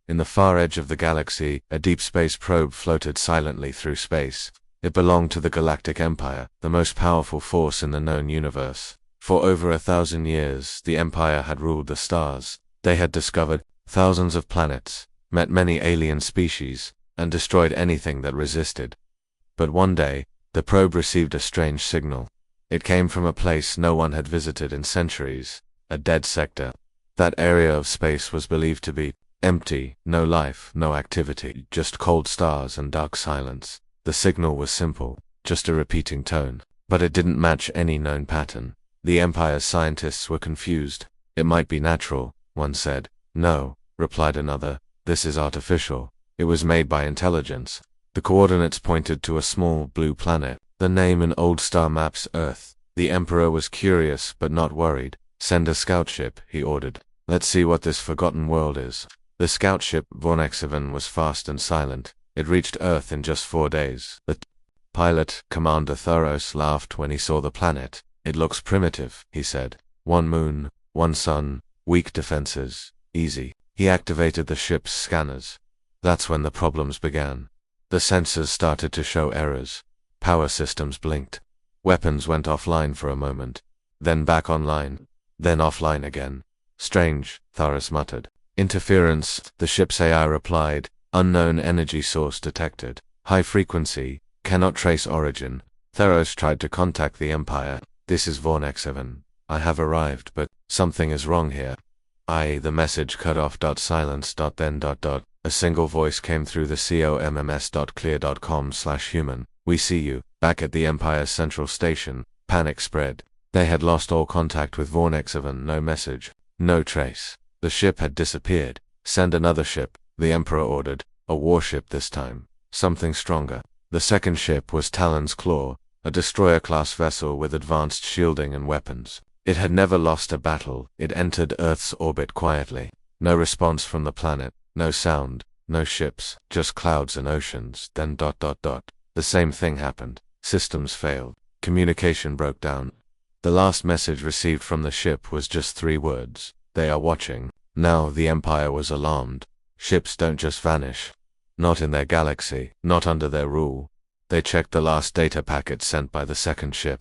In the far edge of the galaxy, a deep space probe floated silently through space. It belonged to the Galactic Empire, the most powerful force in the known universe. For over 1,000 years, the Empire had ruled the stars. They had discovered thousands of planets, met many alien species, and destroyed anything that resisted. But one day, the probe received a strange signal. It came from a place no one had visited in centuries, a dead sector. That area of space was believed to be empty, no life, no activity, just cold stars and dark silence. The signal was simple, just a repeating tone, but it didn't match any known pattern. The Empire's scientists were confused. It might be natural, one said. No, replied another, this is artificial. It was made by intelligence. The coordinates pointed to a small blue planet, the name in old star maps Earth. The Emperor was curious but not worried. Send a scout ship, he ordered. Let's see what this forgotten world is. The scout ship Vornexeven was fast and silent. It reached Earth in just 4 days. The pilot, Commander Thuros, laughed when he saw the planet. It looks primitive, he said. One moon, one sun, weak defenses, easy. He activated the ship's scanners. That's when the problems began. The sensors started to show errors. Power systems blinked. Weapons went offline for a moment. Then back online. Then offline again. Strange, Thuros muttered. Interference, the ship's AI replied. Unknown energy source detected. High frequency, cannot trace origin. Thuros tried to contact the Empire. This is Vornexeven. I have arrived, but something is wrong here. The message cut off. Silence. Then. A single voice came through the comms.clear.com/human. We see you, back at the Empire's central station. Panic spread. They had lost all contact with Vornexeven. No message. No trace. The ship had disappeared. Send another ship, the Emperor ordered. A warship this time. Something stronger. The second ship was Talon's Claw, a destroyer-class vessel with advanced shielding and weapons. It had never lost a battle. It entered Earth's orbit quietly. No response from the planet. No sound. No ships. Just clouds and oceans. Then ... The same thing happened. Systems failed. Communication broke down. The last message received from the ship was just 3 words. They are watching. Now the Empire was alarmed. Ships don't just vanish. Not in their galaxy. Not under their rule. They checked the last data packet sent by the second ship.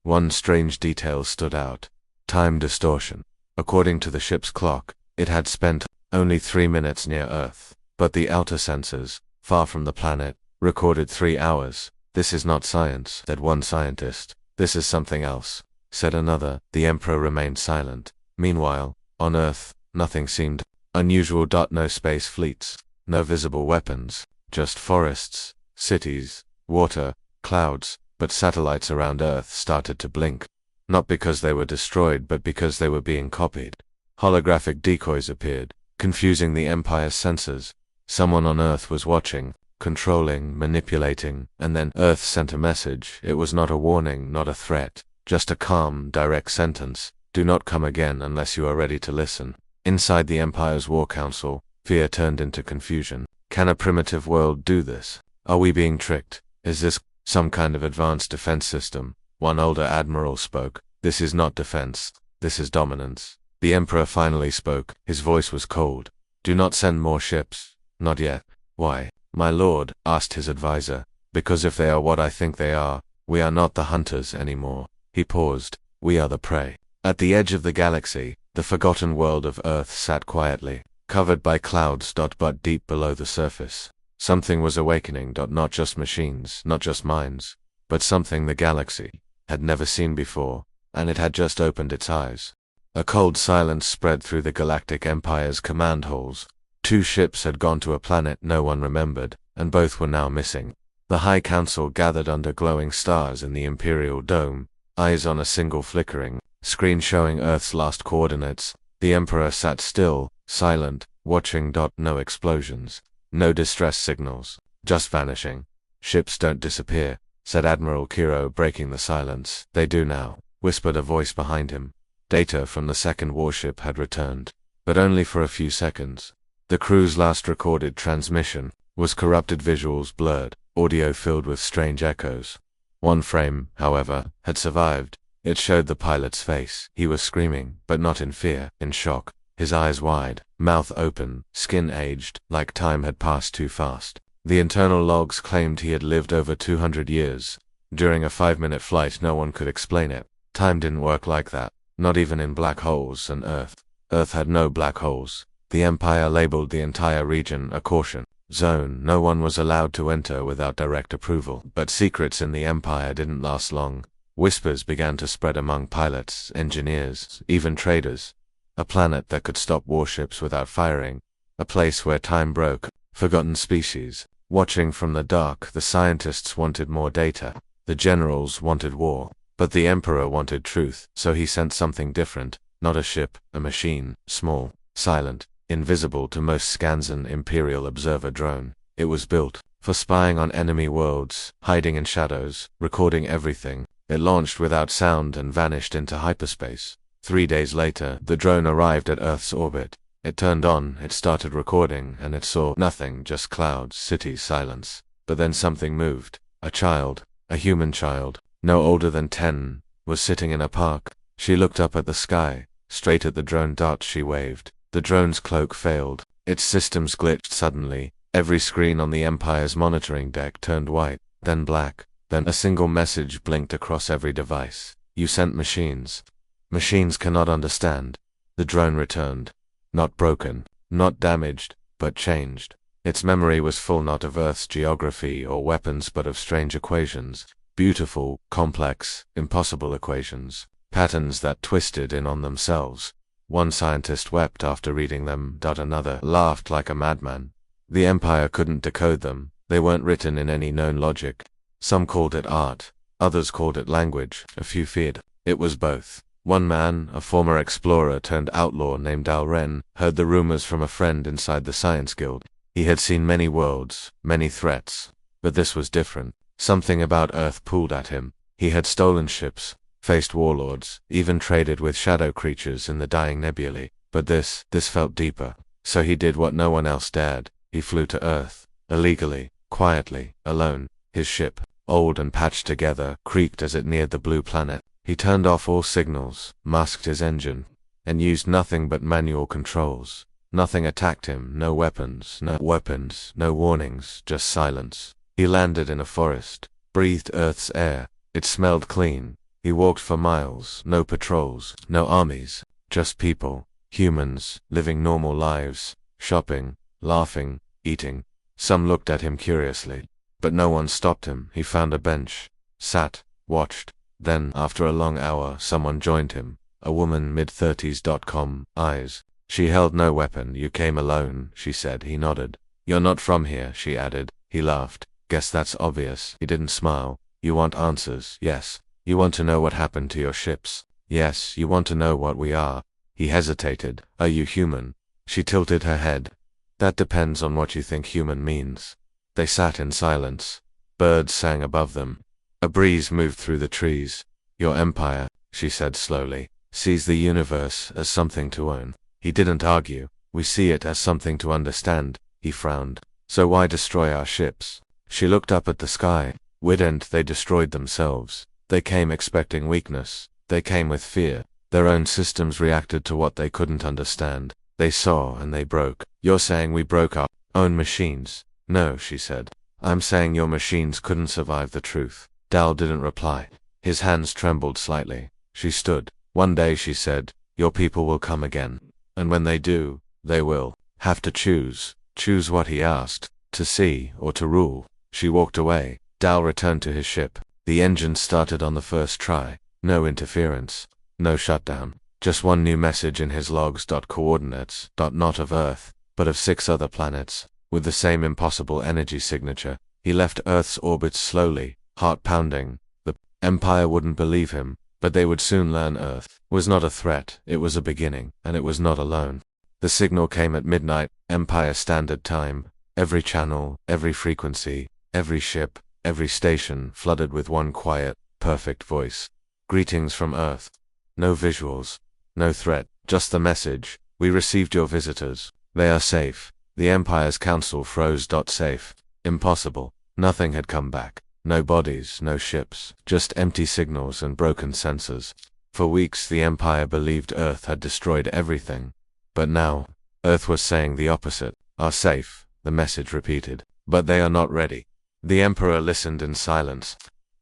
One strange detail stood out. Time distortion. According to the ship's clock, it had spent only 3 minutes near Earth. But the outer sensors, far from the planet, recorded 3 hours. This is not science, said one scientist. This is something else, said another. The Emperor remained silent. Meanwhile, on Earth, nothing seemed unusual. No space fleets, no visible weapons, just forests, cities, water, clouds, but satellites around Earth started to blink. Not because they were destroyed, but because they were being copied. Holographic decoys appeared, confusing the Empire's sensors. Someone on Earth was watching, controlling, manipulating, and then Earth sent a message. It was not a warning, not a threat, just a calm, direct sentence. Do not come again unless you are ready to listen. Inside the Empire's War Council, fear turned into confusion. Can a primitive world do this? Are we being tricked? Is this some kind of advanced defense system? One older admiral spoke. This is not defense. This is dominance. The Emperor finally spoke. His voice was cold. Do not send more ships. Not yet. Why, my lord? Asked his advisor. Because if they are what I think they are, we are not the hunters anymore. He paused. We are the prey. At the edge of the galaxy, the forgotten world of Earth sat quietly, covered by clouds. But deep below the surface, something was awakening. Not just machines, not just minds, but something the galaxy had never seen before, and it had just opened its eyes. A cold silence spread through the Galactic Empire's command halls. 2 ships had gone to a planet no one remembered, and both were now missing. The High Council gathered under glowing stars in the Imperial Dome, eyes on a single flickering screen showing Earth's last coordinates. The Emperor sat still, silent, watching. No explosions, no distress signals, just vanishing. Ships don't disappear, said Admiral Kiro, breaking the silence. They do now, whispered a voice behind him. Data from the second warship had returned, but only for a few seconds. The crew's last recorded transmission was corrupted, visuals blurred, audio filled with strange echoes. One frame, however, had survived. It showed the pilot's face. He was screaming, but not in fear, in shock. his eyes wide, mouth open, skin aged, like time had passed too fast. The internal logs claimed he had lived over 200 years. During a 5-minute flight, no one could explain it. Time didn't work like that, not even in black holes and Earth. Earth had no black holes. The Empire labeled the entire region a caution zone. No one was allowed to enter without direct approval. But secrets in the Empire didn't last long. Whispers began to spread among pilots, engineers, even traders. A planet that could stop warships without firing. A place where time broke. Forgotten species. Watching from the dark, the scientists wanted more data. The generals wanted war. But the Emperor wanted truth, so he sent something different. Not a ship, a machine, small, silent, invisible to most scans, an Imperial observer drone. It was built for spying on enemy worlds, hiding in shadows, recording everything. It launched without sound and vanished into hyperspace. 3 days later, the drone arrived at Earth's orbit. It turned on, it started recording, and it saw nothing, just clouds, cities, silence. But then something moved. A child, a human child, no older than 10, was sitting in a park. She looked up at the sky, straight at the drone. She waved. The drone's cloak failed. Its systems glitched suddenly. Every screen on the Empire's monitoring deck turned white, then black. Then a single message blinked across every device. You sent machines. Machines cannot understand. The drone returned. Not broken, not damaged, but changed. Its memory was full not of Earth's geography or weapons but of strange equations. Beautiful, complex, impossible equations. Patterns that twisted in on themselves. One scientist wept after reading them. Another laughed like a madman. The Empire couldn't decode them. They weren't written in any known logic. Some called it art. Others called it language. A few feared it was both. One man, a former explorer turned outlaw named Al Ren, heard the rumors from a friend inside the Science Guild. He had seen many worlds, many threats. But this was different. Something about Earth pulled at him. He had stolen ships, faced warlords, even traded with shadow creatures in the dying nebulae. But this felt deeper. So he did what no one else dared. He flew to Earth, illegally, quietly, alone. His ship, old and patched together, creaked as it neared the blue planet. He turned off all signals, masked his engine, and used nothing but manual controls. Nothing attacked him, no weapons, no warnings, just silence. He landed in a forest, breathed Earth's air. It smelled clean. He walked for miles, no patrols, no armies, just people, humans, living normal lives, shopping, laughing, eating. Some looked at him curiously, but no one stopped him. He found a bench, sat, watched. Then, after a long hour, someone joined him. A woman, mid-30s. Eyes. She held no weapon. You came alone, she said. He nodded. You're not from here, she added. He laughed. Guess that's obvious. He didn't smile. You want answers? Yes. You want to know what happened to your ships? Yes. You want to know what we are? He hesitated. Are you human? She tilted her head. That depends on what you think human means. They sat in silence. Birds sang above them. A breeze moved through the trees. Your empire, she said slowly, sees the universe as something to own. He didn't argue. We see it as something to understand. He frowned. So why destroy our ships? She looked up at the sky. Wident, they destroyed themselves. They came expecting weakness. They came with fear. Their own systems reacted to what they couldn't understand. They saw and they broke. You're saying we broke our own machines? No, she said. I'm saying your machines couldn't survive the truth. Dal didn't reply. His hands trembled slightly. She stood. One day, she said, your people will come again. And when they do, they will have to choose. Choose what he asked, to see or to rule. She walked away. Dal returned to his ship. The engine started on the first try. No interference. No shutdown. Just one new message in his logs. Coordinates. Not of Earth, but of 6 other planets, with the same impossible energy signature. He left Earth's orbit slowly. Heart pounding. The Empire wouldn't believe him, but they would soon learn Earth was not a threat, it was a beginning, and it was not alone. The signal came at midnight, Empire Standard Time. Every channel, every frequency, every ship, every station flooded with one quiet, perfect voice. Greetings from Earth. No visuals, no threat, just the message. We received your visitors. They are safe. The Empire's council froze. Safe. Impossible. Nothing had come back. No bodies, no ships, just empty signals and broken sensors. For weeks the Empire believed Earth had destroyed everything. But now, Earth was saying the opposite. Are safe, the message repeated. But they are not ready. The Emperor listened in silence.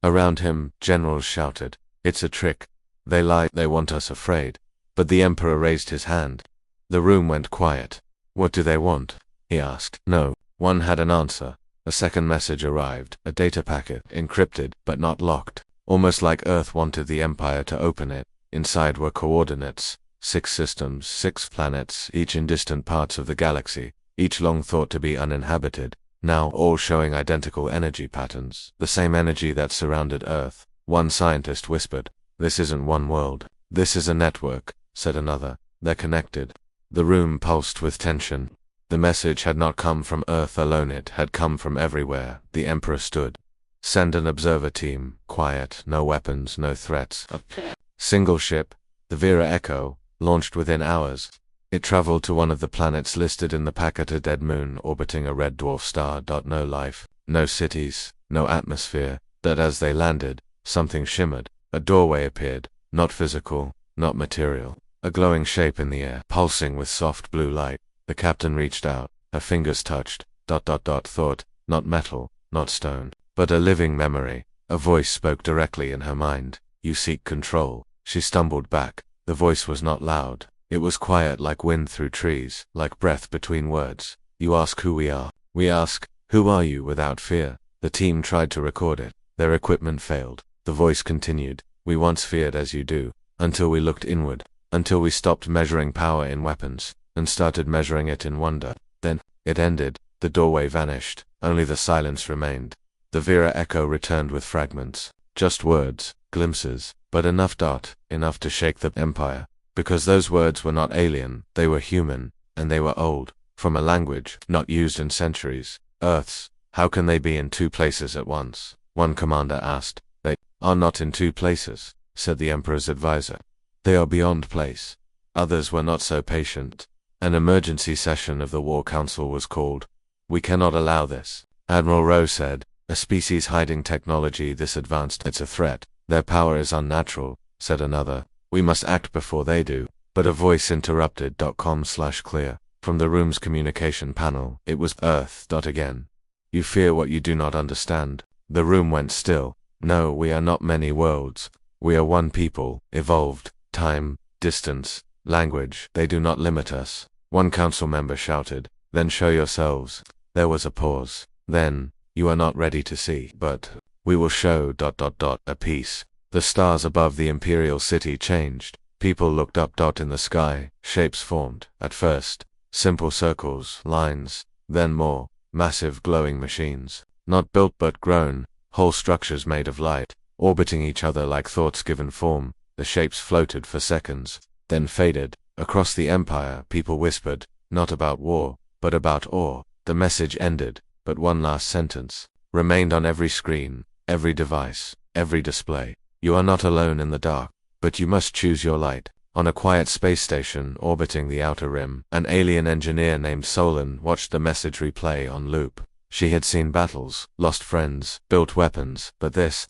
Around him, generals shouted, "It's a trick. They lie, they want us afraid." But the Emperor raised his hand. The room went quiet. "What do they want?" he asked. No one had an answer. A second message arrived, a data packet, encrypted, but not locked. Almost like Earth wanted the Empire to open it. Inside were coordinates, 6 systems, 6 planets, each in distant parts of the galaxy, each long thought to be uninhabited, now all showing identical energy patterns, the same energy that surrounded Earth. One scientist whispered, "This isn't one world. This is a network," said another. "They're connected." The room pulsed with tension. The message had not come from Earth alone, it had come from everywhere. The Emperor stood. "Send an observer team. Quiet, no weapons, no threats. A single ship, the Vera Echo, launched within hours. It traveled to one of the planets listed in the packet, a dead moon orbiting a red dwarf star. No life, no cities, no atmosphere. That as they landed, something shimmered. A doorway appeared, not physical, not material. A glowing shape in the air, pulsing with soft blue light. The captain reached out, her fingers touched. Thought, not metal, not stone, but a living memory. A voice spoke directly in her mind. "You seek control." She stumbled back. The voice was not loud. It was quiet like wind through trees, like breath between words. "You ask who we are. We ask, who are you without fear?" The team tried to record it. Their equipment failed. The voice continued. "We once feared as you do, until we looked inward, until we stopped measuring power in weapons, and started measuring it in wonder. Then, it ended. The doorway vanished. Only the silence remained. The Vera Echo returned with fragments. Just words, glimpses, but enough to shake the Empire. Because those words were not alien, they were human, and they were old, from a language not used in centuries. Earth's. How can they be in 2 places at once? One commander asked. "They are not in 2 places, said the Emperor's advisor. "They are beyond place." Others were not so patient. An emergency session of the War Council was called. "We cannot allow this," Admiral Rowe said. "A species hiding technology this advanced, it's a threat. Their power is unnatural," said another. "We must act before they do." But a voice interrupted. .com/clear. From the room's communication panel, it was Earth. Again. "You fear what you do not understand." The room went still. "No, we are not many worlds. We are one people, evolved. Time, distance, language, they do not limit us." One council member shouted, "Then show yourselves." There was a pause. Then, "You are not ready to see, but we will show. A piece." The stars above the Imperial City changed. People looked up. In the sky, shapes formed. At first, simple circles, lines, then more, massive glowing machines. Not built but grown, whole structures made of light, orbiting each other like thoughts given form. The shapes floated for seconds, then faded. Across the Empire, people whispered, not about war, but about awe. The message ended, but one last sentence remained on every screen, every device, every display. "You are not alone in the dark, but you must choose your light." On a quiet space station orbiting the outer rim, an alien engineer named Solon watched the message replay on loop. She had seen battles, lost friends, built weapons, but this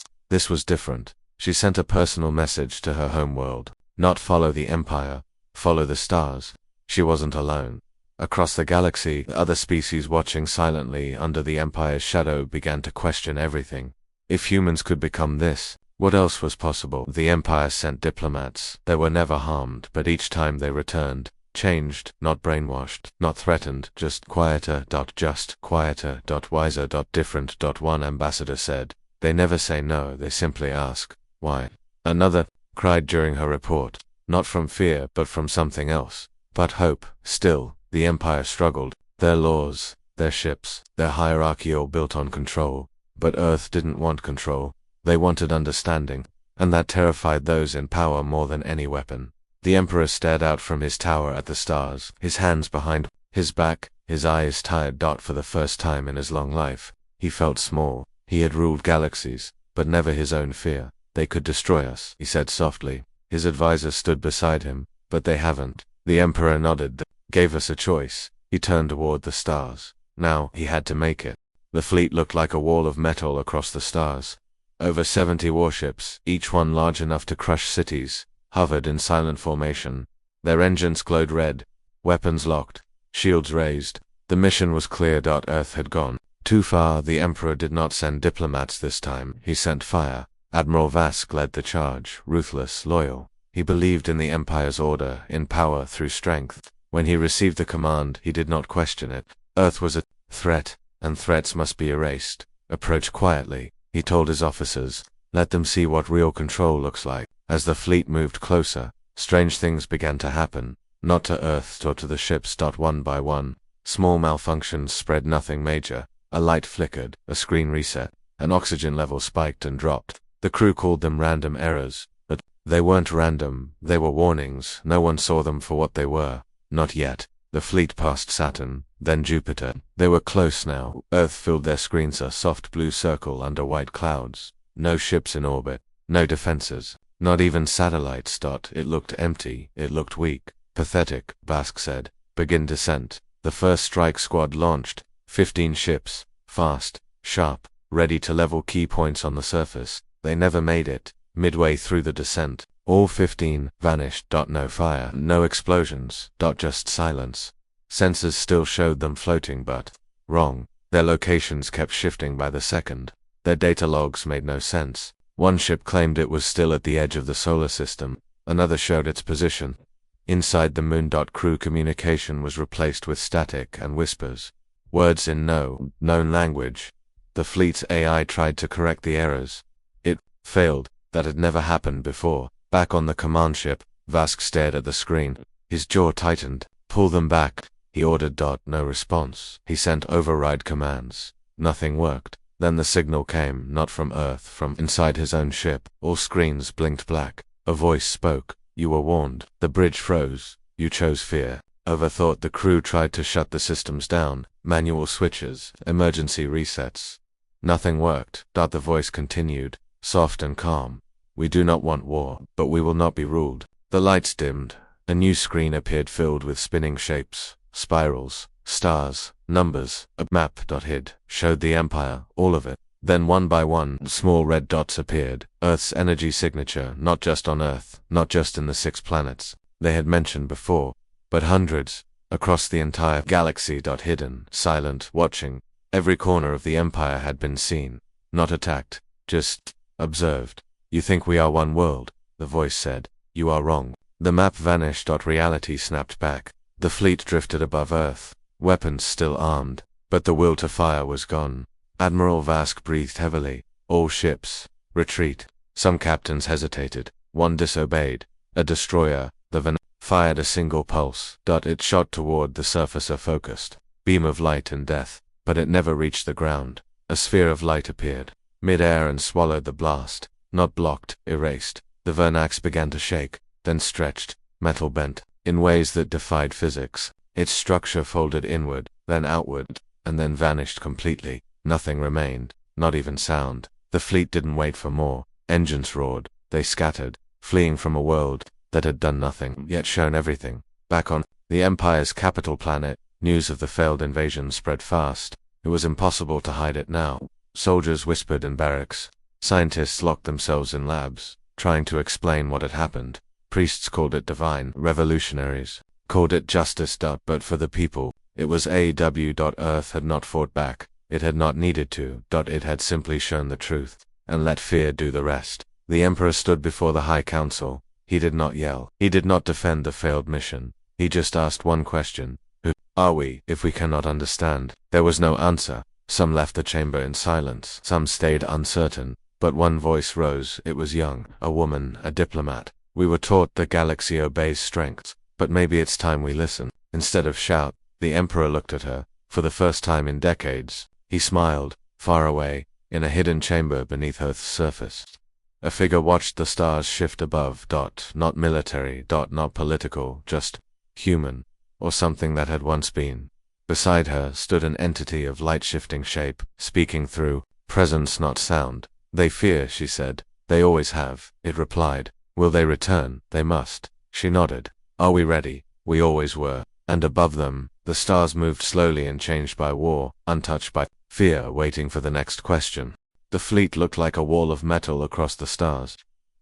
was different. She sent a personal message to her homeworld. Not follow the Empire, follow the stars. She wasn't alone. Across the galaxy, other species watching silently under the Empire's shadow began to question everything. If humans could become this, what else was possible? The Empire sent diplomats. They were never harmed, but each time they returned, changed, not brainwashed, not threatened, just quieter. Just quieter. Wiser. Different. One ambassador said, "They never say no, they simply ask, why?" Another cried during her report, not from fear but from something else. But hope. Still, the Empire struggled. Their laws, their ships, their hierarchy all built on control. But Earth didn't want control. They wanted understanding, and that terrified those in power more than any weapon. The Emperor stared out from his tower at the stars, his hands behind his back, his eyes tired. For the first time in his long life, he felt small. He had ruled galaxies, but never his own fear. "They could destroy us," he said softly. His advisor stood beside him. "But they haven't." The Emperor nodded. "They gave us a choice." He turned toward the stars. Now, he had to make it. The fleet looked like a wall of metal across the stars. Over 70 warships, each one large enough to crush cities, hovered in silent formation. Their engines glowed red, weapons locked, shields raised. The mission was clear. Earth had gone too far. The Emperor did not send diplomats this time, he sent fire. Admiral Vask led the charge, ruthless, loyal. He believed in the Empire's order, in power through strength. When he received the command, he did not question it. Earth was a threat, and threats must be erased. Approach quietly, he told his officers. Let them see what real control looks like. As the fleet moved closer, strange things began to happen. Not to Earth or to the ships. One by one, small malfunctions spread. Nothing major. A light flickered, a screen reset, an oxygen level spiked and dropped. The crew called them random errors, but they weren't random, they were warnings. No one saw them for what they were. Not yet. The fleet passed Saturn, then Jupiter. They were close now. Earth filled their screens, a soft blue circle under white clouds. No ships in orbit, no defenses, not even satellites. It looked empty, it looked weak, pathetic. Vask said, begin descent. The first strike squad launched, 15 ships, fast, sharp, ready to level key points on the surface. They never made it. Midway through the descent, all 15 vanished. No fire, no explosions. Just silence. Sensors still showed them floating, but wrong. Their locations kept shifting by the second. Their data logs made no sense. One ship claimed it was still at the edge of the solar system. Another showed its position inside the moon. Crew communication was replaced with static and whispers. Words in no known language. The fleet's AI tried to correct the errors. It failed. That had never happened before. Back on the command ship, Vask stared at the screen. His jaw tightened. Pull them back, he ordered. No response. He sent override commands. Nothing worked. Then the signal came, not from Earth, from inside his own ship. All screens blinked black. A voice spoke. You were warned. The bridge froze. You chose fear. Overthought. The crew tried to shut the systems down. Manual switches, emergency resets. Nothing worked. The voice continued, soft and calm. We do not want war, but we will not be ruled. The lights dimmed. A new screen appeared filled with spinning shapes, spirals, stars, numbers. A map. Hid showed the Empire, all of it. Then one by one, small red dots appeared. Earth's energy signature, not just on Earth, not just in the 6 planets they had mentioned before, but hundreds, across the entire galaxy. Hidden, silent, watching. Every corner of the Empire had been seen. Not attacked, just observed. You think we are one world, the voice said. You are wrong. The map vanished. Reality snapped back. The fleet drifted above Earth, weapons still armed, but the will to fire was gone. Admiral Vask breathed heavily. All ships, retreat. Some captains hesitated. One disobeyed. A destroyer, the Van, fired a single pulse. It shot toward the surface, a focused beam of light and death, but it never reached the ground. A sphere of light appeared mid-air and swallowed the blast. Not blocked, erased. The Vernax began to shake, then stretched, metal bent, in ways that defied physics. Its structure folded inward, then outward, and then vanished completely. Nothing remained, not even sound. The fleet didn't wait for more. Engines roared. They scattered, fleeing from a world that had done nothing, yet shown everything. Back on the Empire's capital planet, news of the failed invasion spread fast. It was impossible to hide it now. Soldiers whispered in barracks. Scientists locked themselves in labs, trying to explain what had happened. Priests called it divine. Revolutionaries called it justice. But for the people, it was AW. Earth had not fought back. It had not needed to. It had simply shown the truth, and let fear do the rest. The Emperor stood before the High Council. He did not yell. He did not defend the failed mission. He just asked one question. Who are we, if we cannot understand? There was no answer. Some left the chamber in silence. Some stayed uncertain. But one voice rose. It was young, a woman, a diplomat. We were taught the galaxy obeys strength, but maybe it's time we listen. Instead of shout, the Emperor looked at her. For the first time in decades, he smiled, far away, in a hidden chamber beneath Earth's surface. A figure watched the stars shift above. Not military. Not political. Just human, or something that had once been. Beside her stood an entity of light-shifting shape, speaking through presence, not sound. They fear, she said. They always have, it replied. Will they return? They must. She nodded. Are we ready? We always were. And above them, the stars moved slowly and changed by war, untouched by fear, waiting for the next question. The fleet looked like a wall of metal across the stars.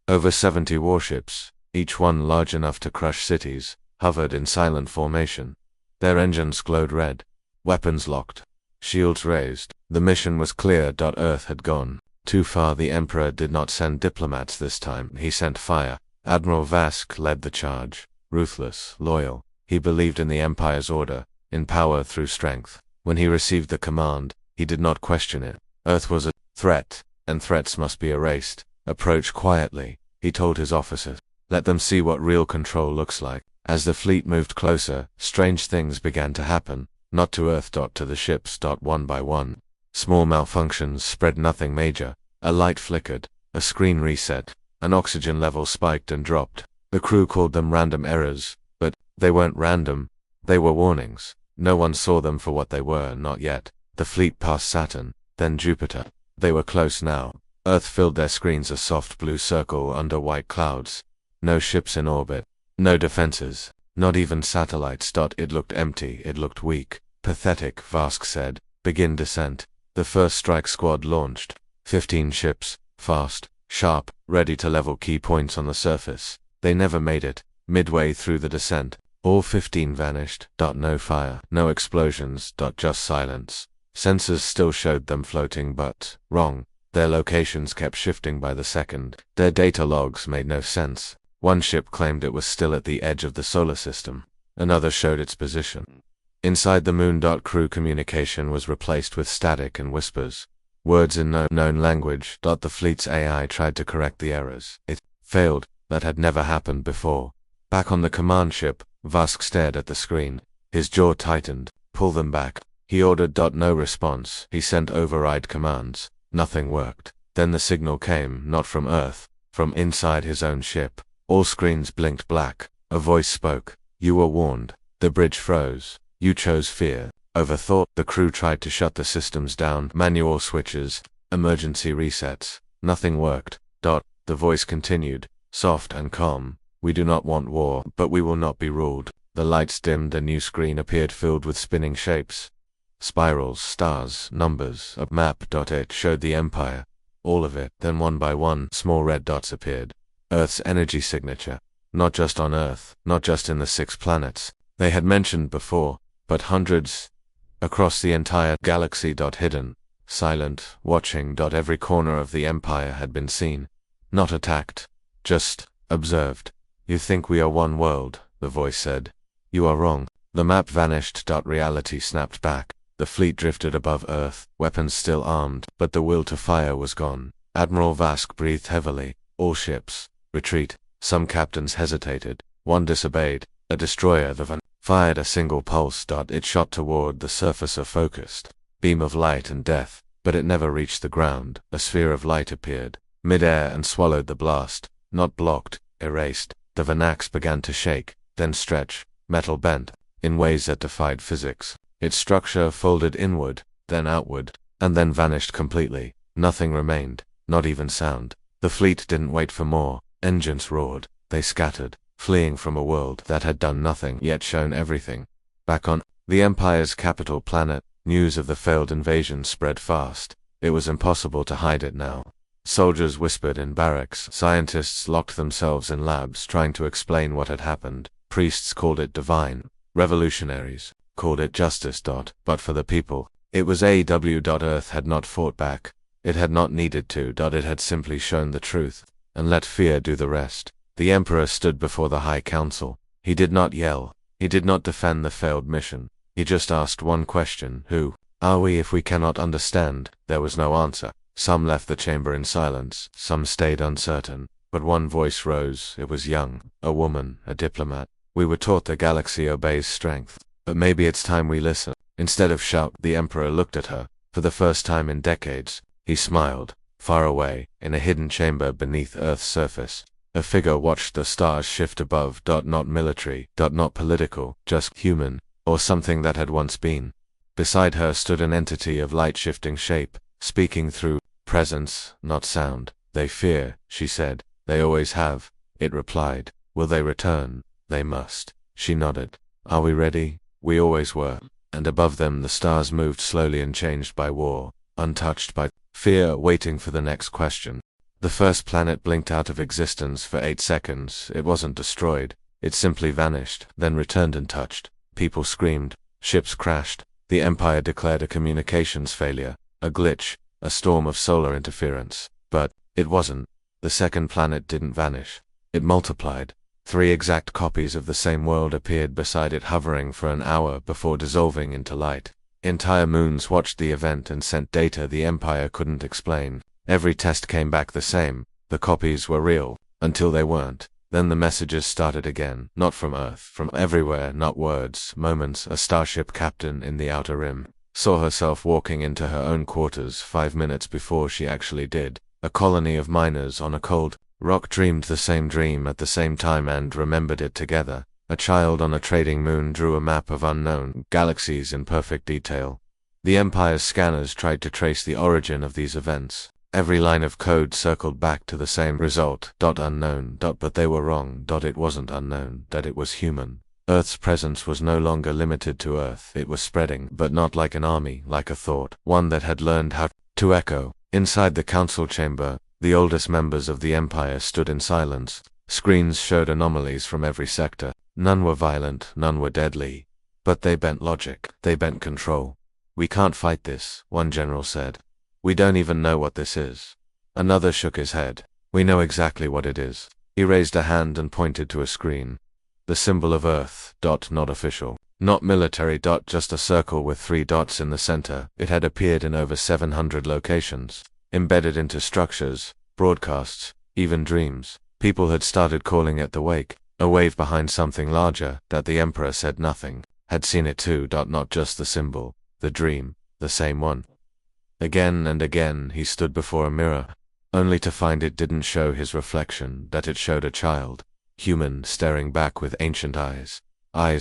Over 70 warships, each one large enough to crush cities, hovered in silent formation. Their engines glowed red. Weapons locked. Shields raised. The mission was clear. Earth had gone too far. The Emperor did not send diplomats this time. He sent fire. Admiral Vask led the charge. Ruthless, loyal. He believed in the Empire's order, in power through strength. When he received the command, he did not question it. Earth was a threat, and threats must be erased. Approach quietly, he told his officers. Let them see what real control looks like. As the fleet moved closer, strange things began to happen. Not to Earth. To the ships. One by one. Small malfunctions spread. Nothing major. A light flickered. A screen reset. An oxygen level spiked and dropped. The crew called them random errors, but they weren't random. They were warnings. No one saw them for what they were, not yet. The fleet passed Saturn, then Jupiter. They were close now. Earth filled their screens, a soft blue circle under white clouds. No ships in orbit. No defenses. Not even satellites. It looked empty. It looked weak. Pathetic, Vask said. Begin descent. The first strike squad launched. 15 ships. Fast. Sharp. Ready to level key points on the surface. They never made it. Midway through the descent, all 15 vanished. No fire. No explosions. Just silence. Sensors still showed them floating, but wrong. Their locations kept shifting by the second. Their data logs made no sense. One ship claimed it was still at the edge of the solar system. Another showed its position inside the moon. Crew communication was replaced with static and whispers. Words in no known language. The fleet's AI tried to correct the errors. It failed. That had never happened before. Back on the command ship, Vask stared at the screen. His jaw tightened. Pull them back. He ordered. No response. He sent override commands. Nothing worked. Then the signal came, not from Earth, from inside his own ship. All screens blinked black. A voice spoke. You were warned. The bridge froze. You chose fear. Overthought. The crew tried to shut the systems down. Manual switches. Emergency resets. Nothing worked. The voice continued, soft and calm. We do not want war, but we will not be ruled. The lights dimmed. A new screen appeared filled with spinning shapes. Spirals, stars, numbers, a map. It showed the Empire. All of it. Then one by one, small red dots appeared. Earth's energy signature. Not just on Earth, not just in the 6 planets they had mentioned before, but hundreds across the entire galaxy. Hidden, silent, watching. Every corner of the Empire had been seen. Not attacked, just observed. You think we are one world, the voice said. You are wrong. The map vanished. Reality snapped back. The fleet drifted above Earth, weapons still armed, but the will to fire was gone. Admiral Vask breathed heavily. All ships, retreat. Some captains hesitated. One disobeyed. A destroyer, the Van, fired a single pulse. It shot toward the surface, a focused beam of light and death, but it never reached the ground. A sphere of light appeared mid-air and swallowed the blast. Not blocked, erased. The Vanax began to shake, then stretch. Metal bent, in ways that defied physics. Its structure folded inward, then outward, and then vanished completely. Nothing remained, not even sound. The fleet didn't wait for more. Engines roared. They scattered, fleeing from a world that had done nothing yet shown everything. Back on the Empire's capital planet, news of the failed invasion spread fast. It was impossible to hide it now. Soldiers whispered in barracks. Scientists locked themselves in labs trying to explain what had happened. Priests called it divine. Revolutionaries called it justice. But for the people, it was AW. Earth had not fought back. It had not needed to. It had simply shown the truth and let fear do the rest. The Emperor stood before the High Council. He did not yell. He did not defend the failed mission. He just asked one question. Who are we if we cannot understand? There was no answer. Some left the chamber in silence. Some stayed uncertain. But one voice rose. It was young. A woman. A diplomat. We were taught the galaxy obeys strength. But maybe it's time we listen. Instead of shout, the Emperor looked at her. For the first time in decades, he smiled. Far away, in a hidden chamber beneath Earth's surface, a figure watched the stars shift above. Not military. Not political. Just human. Or something that had once been. Beside her stood an entity of light-shifting shape, speaking through presence, not sound. They fear, she said. They always have, it replied. Will they return? They must. She nodded. Are we ready? We always were. And above them the stars moved slowly, unchanged by war, untouched by fear, waiting for the next question. The first planet blinked out of existence for 8 seconds. It wasn't destroyed. It simply vanished, then returned untouched. People screamed. Ships crashed. The Empire declared a communications failure, a glitch, a storm of solar interference. But it wasn't. The second planet didn't vanish. It multiplied. 3 exact copies of the same world appeared beside it, hovering for an hour before dissolving into light. Entire moons watched the event and sent data the Empire couldn't explain. Every test came back the same. The copies were real, until they weren't. Then the messages started again, not from Earth, from everywhere, not words, moments. A starship captain in the Outer Rim saw herself walking into her own quarters 5 minutes before she actually did. A colony of miners on a cold rock dreamed the same dream at the same time and remembered it together. A child on a trading moon drew a map of unknown galaxies in perfect detail. The Empire's scanners tried to trace the origin of these events. Every line of code circled back to the same result, unknown, but they were wrong, it wasn't unknown, that it was human. Earth's presence was no longer limited to Earth, it was spreading, but not like an army, like a thought, one that had learned how to echo. Inside the council chamber, the oldest members of the Empire stood in silence. Screens showed anomalies from every sector. None were violent, none were deadly. But they bent logic, they bent control. "We can't fight this," one general said. "We don't even know what this is." Another shook his head. "We know exactly what it is." He raised a hand and pointed to a screen. The symbol of Earth, not official, not military, just a circle with 3 dots in the center. It had appeared in over 700 locations, embedded into structures, broadcasts, even dreams. People had started calling it the Wake, a wave behind something larger, that the Emperor said nothing, had seen it too, not just the symbol, the dream, the same one. Again and again he stood before a mirror, only to find it didn't show his reflection, that it showed a child, human, staring back with ancient eyes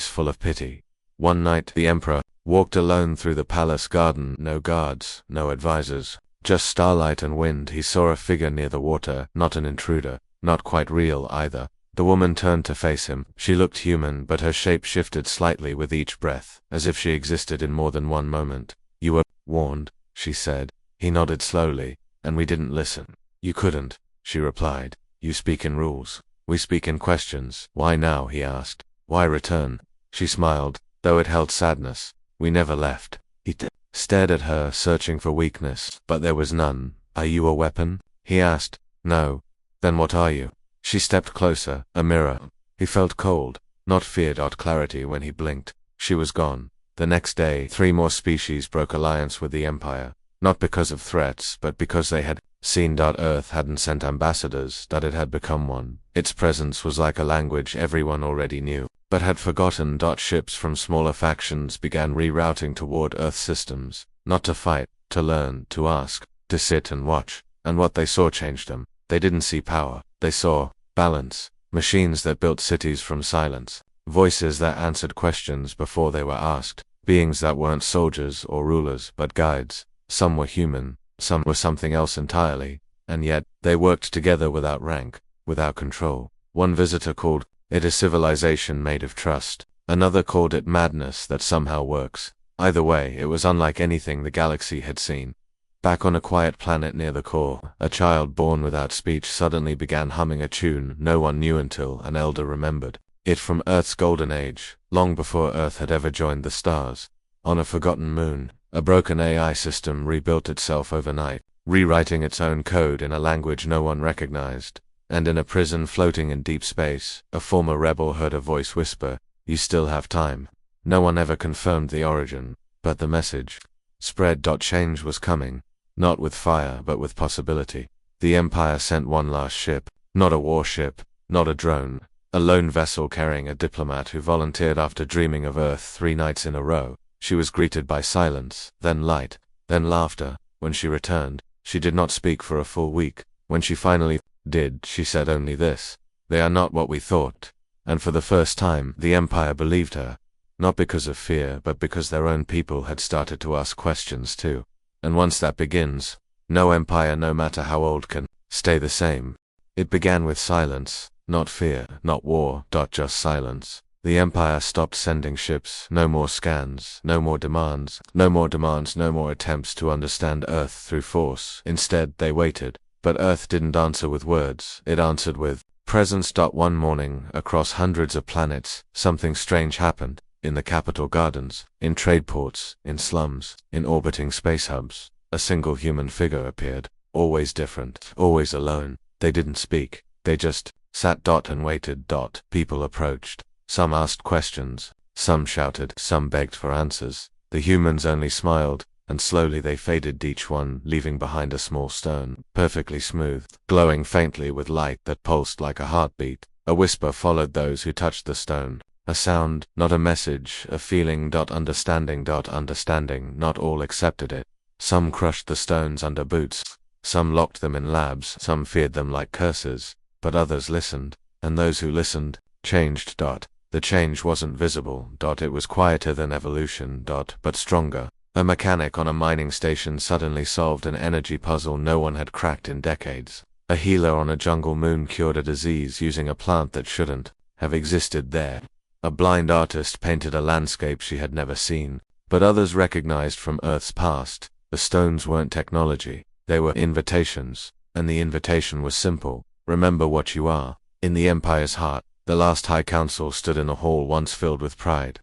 full of pity. One night the Emperor walked alone through the palace garden, no guards, no advisors, just starlight and wind. He saw a figure near the water, not an intruder, not quite real either. The woman turned to face him. She looked human, but her shape shifted slightly with each breath, as if she existed in more than one moment. "You were warned," she said. He nodded slowly. "And we didn't listen." "You couldn't," she replied. "You speak in rules. We speak in questions." "Why now?" he asked. "Why return?" She smiled, though it held sadness. "We never left." He stared at her, searching for weakness, but there was none. "Are you a weapon?" he asked. "No." "Then what are you?" She stepped closer, a mirror. He felt cold, not fear, clarity. When he blinked, she was gone. The next day, 3 more species broke alliance with the Empire, not because of threats, but because they had seen Earth hadn't sent ambassadors, that it had become one. Its presence was like a language everyone already knew, but had forgotten. Ships from smaller factions began rerouting toward Earth systems, not to fight, to learn, to ask, to sit and watch. And what they saw changed them. They didn't see power, they saw balance. Machines that built cities from silence, voices that answered questions before they were asked, beings that weren't soldiers or rulers but guides. Some were human, some were something else entirely, and yet they worked together without rank, without control. One visitor called it a civilization made of trust. Another called it madness that somehow works. Either way, it was unlike anything the galaxy had seen. Back on a quiet planet near the core, a child born without speech suddenly began humming a tune no one knew until an elder remembered it from Earth's golden age, long before Earth had ever joined the stars. On a forgotten moon, a broken AI system rebuilt itself overnight, rewriting its own code in a language no one recognized. And in a prison floating in deep space, a former rebel heard a voice whisper, "You still have time." No one ever confirmed the origin, but the message spread. Change was coming. Not with fire, but with possibility. The Empire sent one last ship, not a warship, not a drone, a lone vessel carrying a diplomat who volunteered after dreaming of Earth 3 nights in a row. She was greeted by silence, then light, then laughter. When she returned, she did not speak for a full week. When she finally did, she said only this: "They are not what we thought." And for the first time, the Empire believed her. Not because of fear, but because their own people had started to ask questions too. And once that begins, no empire, no matter how old, can stay the same. It began with silence, not fear, not war, just silence. The Empire stopped sending ships, no more scans, no more demands, no more attempts to understand Earth through force. Instead, they waited. But Earth didn't answer with words, it answered with Presence. One morning, across hundreds of planets, something strange happened. In the capital gardens, in trade ports, in slums, in orbiting space hubs, a single human figure appeared. Always different, always alone. They didn't speak. They just sat and waited. People approached. Some asked questions. Some shouted. Some begged for answers. The humans only smiled, and slowly they faded, each one leaving behind a small stone, perfectly smooth, glowing faintly with light that pulsed like a heartbeat. A whisper followed those who touched the stone. A sound, not a message, a feeling. Understanding. Understanding. Not all accepted it. Some crushed the stones under boots. Some locked them in labs. Some feared them like curses. But others listened. And those who listened changed. The change wasn't visible. It was quieter than evolution. But stronger. A mechanic on a mining station suddenly solved an energy puzzle no one had cracked in decades. A healer on a jungle moon cured a disease using a plant that shouldn't have existed there. A blind artist painted a landscape she had never seen. But others recognized from Earth's past, the stones weren't technology, they were invitations. And the invitation was simple: remember what you are. In the Empire's heart, the last High Council stood in a hall once filled with pride.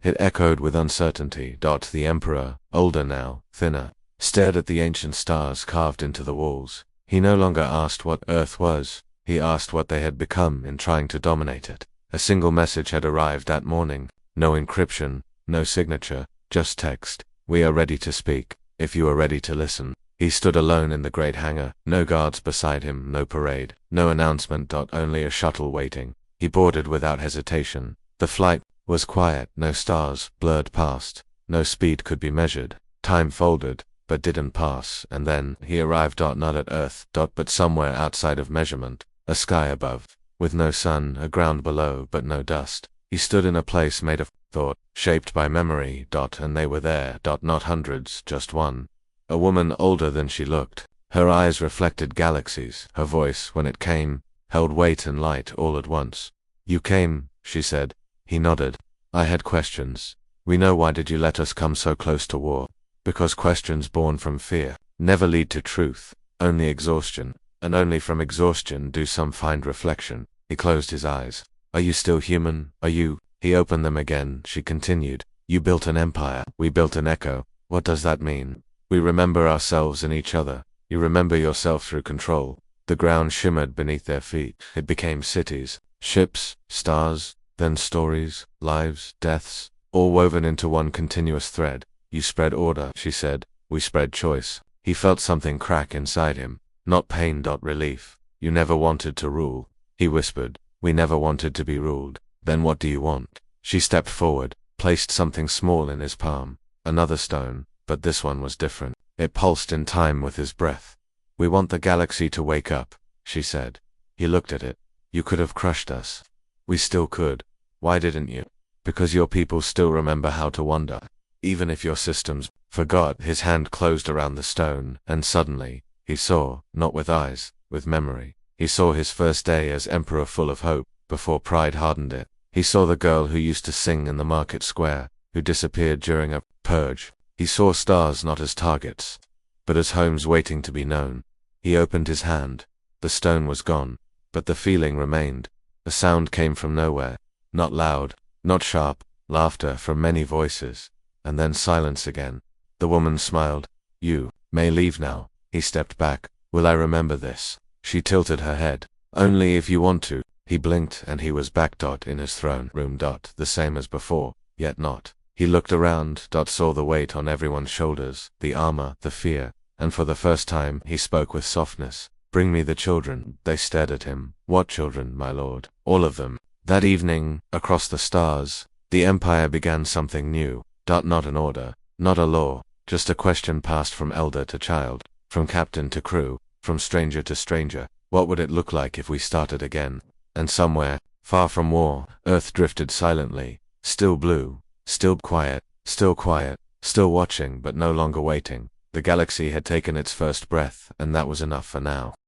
It echoed with uncertainty. The Emperor, older now, thinner, stared at the ancient stars carved into the walls. He no longer asked what Earth was, he asked what they had become in trying to dominate it. A single message had arrived that morning. No encryption, no signature, just text. We are ready to speak, if you are ready to listen. He stood alone in the great hangar, no guards beside him, no parade, no announcement. Only a shuttle waiting. He boarded without hesitation. The flight was quiet. No stars blurred past. No speed could be measured. Time folded, but didn't pass. And then he arrived. Not at Earth. But somewhere outside of measurement. A sky above, with no sun, a ground below, but no dust. He stood in a place made of thought, shaped by memory. And they were there. Not hundreds, just one. A woman older than she looked. Her eyes reflected galaxies. Her voice, when it came, held weight and light all at once. You came, she said. He nodded. I had questions. We know. Why did you let us come so close to war? Because questions born from fear never lead to truth, only exhaustion. And only from exhaustion do some find reflection. He closed his eyes. Are you still human? Are you? He opened them again. She continued. You built an empire. We built an echo. What does that mean? We remember ourselves and each other. You remember yourself through control. The ground shimmered beneath their feet. It became cities, ships, stars, then stories, lives, deaths, all woven into one continuous thread. You spread order, she said. We spread choice. He felt something crack inside him. Not pain. Relief. You never wanted to rule, he whispered. We never wanted to be ruled. Then what do you want? She stepped forward, placed something small in his palm. Another stone, but this one was different. It pulsed in time with his breath. We want the galaxy to wake up, she said. He looked at it. You could have crushed us. We still could. Why didn't you? Because your people still remember how to wander. Even if your systems forgot. His hand closed around the stone, and suddenly, he saw, not with eyes, with memory. He saw his first day as emperor, full of hope, before pride hardened it. He saw the girl who used to sing in the market square, who disappeared during a purge. He saw stars not as targets, but as homes waiting to be known. He opened his hand. The stone was gone, but the feeling remained. The sound came from nowhere, not loud, not sharp, laughter from many voices, and then silence again. The woman smiled. You may leave now. He stepped back. Will I remember this? She tilted her head. Only if you want to. He blinked and he was back. In his throne room. The same as before, yet not. He looked around. Saw the weight on everyone's shoulders, the armor, the fear, and for the first time he spoke with softness. Bring me the children. They stared at him. What children, my lord? All of them. That evening, across the stars, the Empire began something new. Not an order, not a law, just a question passed from elder to child, from captain to crew, from stranger to stranger. What would it look like if we started again? And somewhere, far from war, Earth drifted silently, still blue, still quiet, still watching but no longer waiting. The galaxy had taken its first breath, and that was enough for now.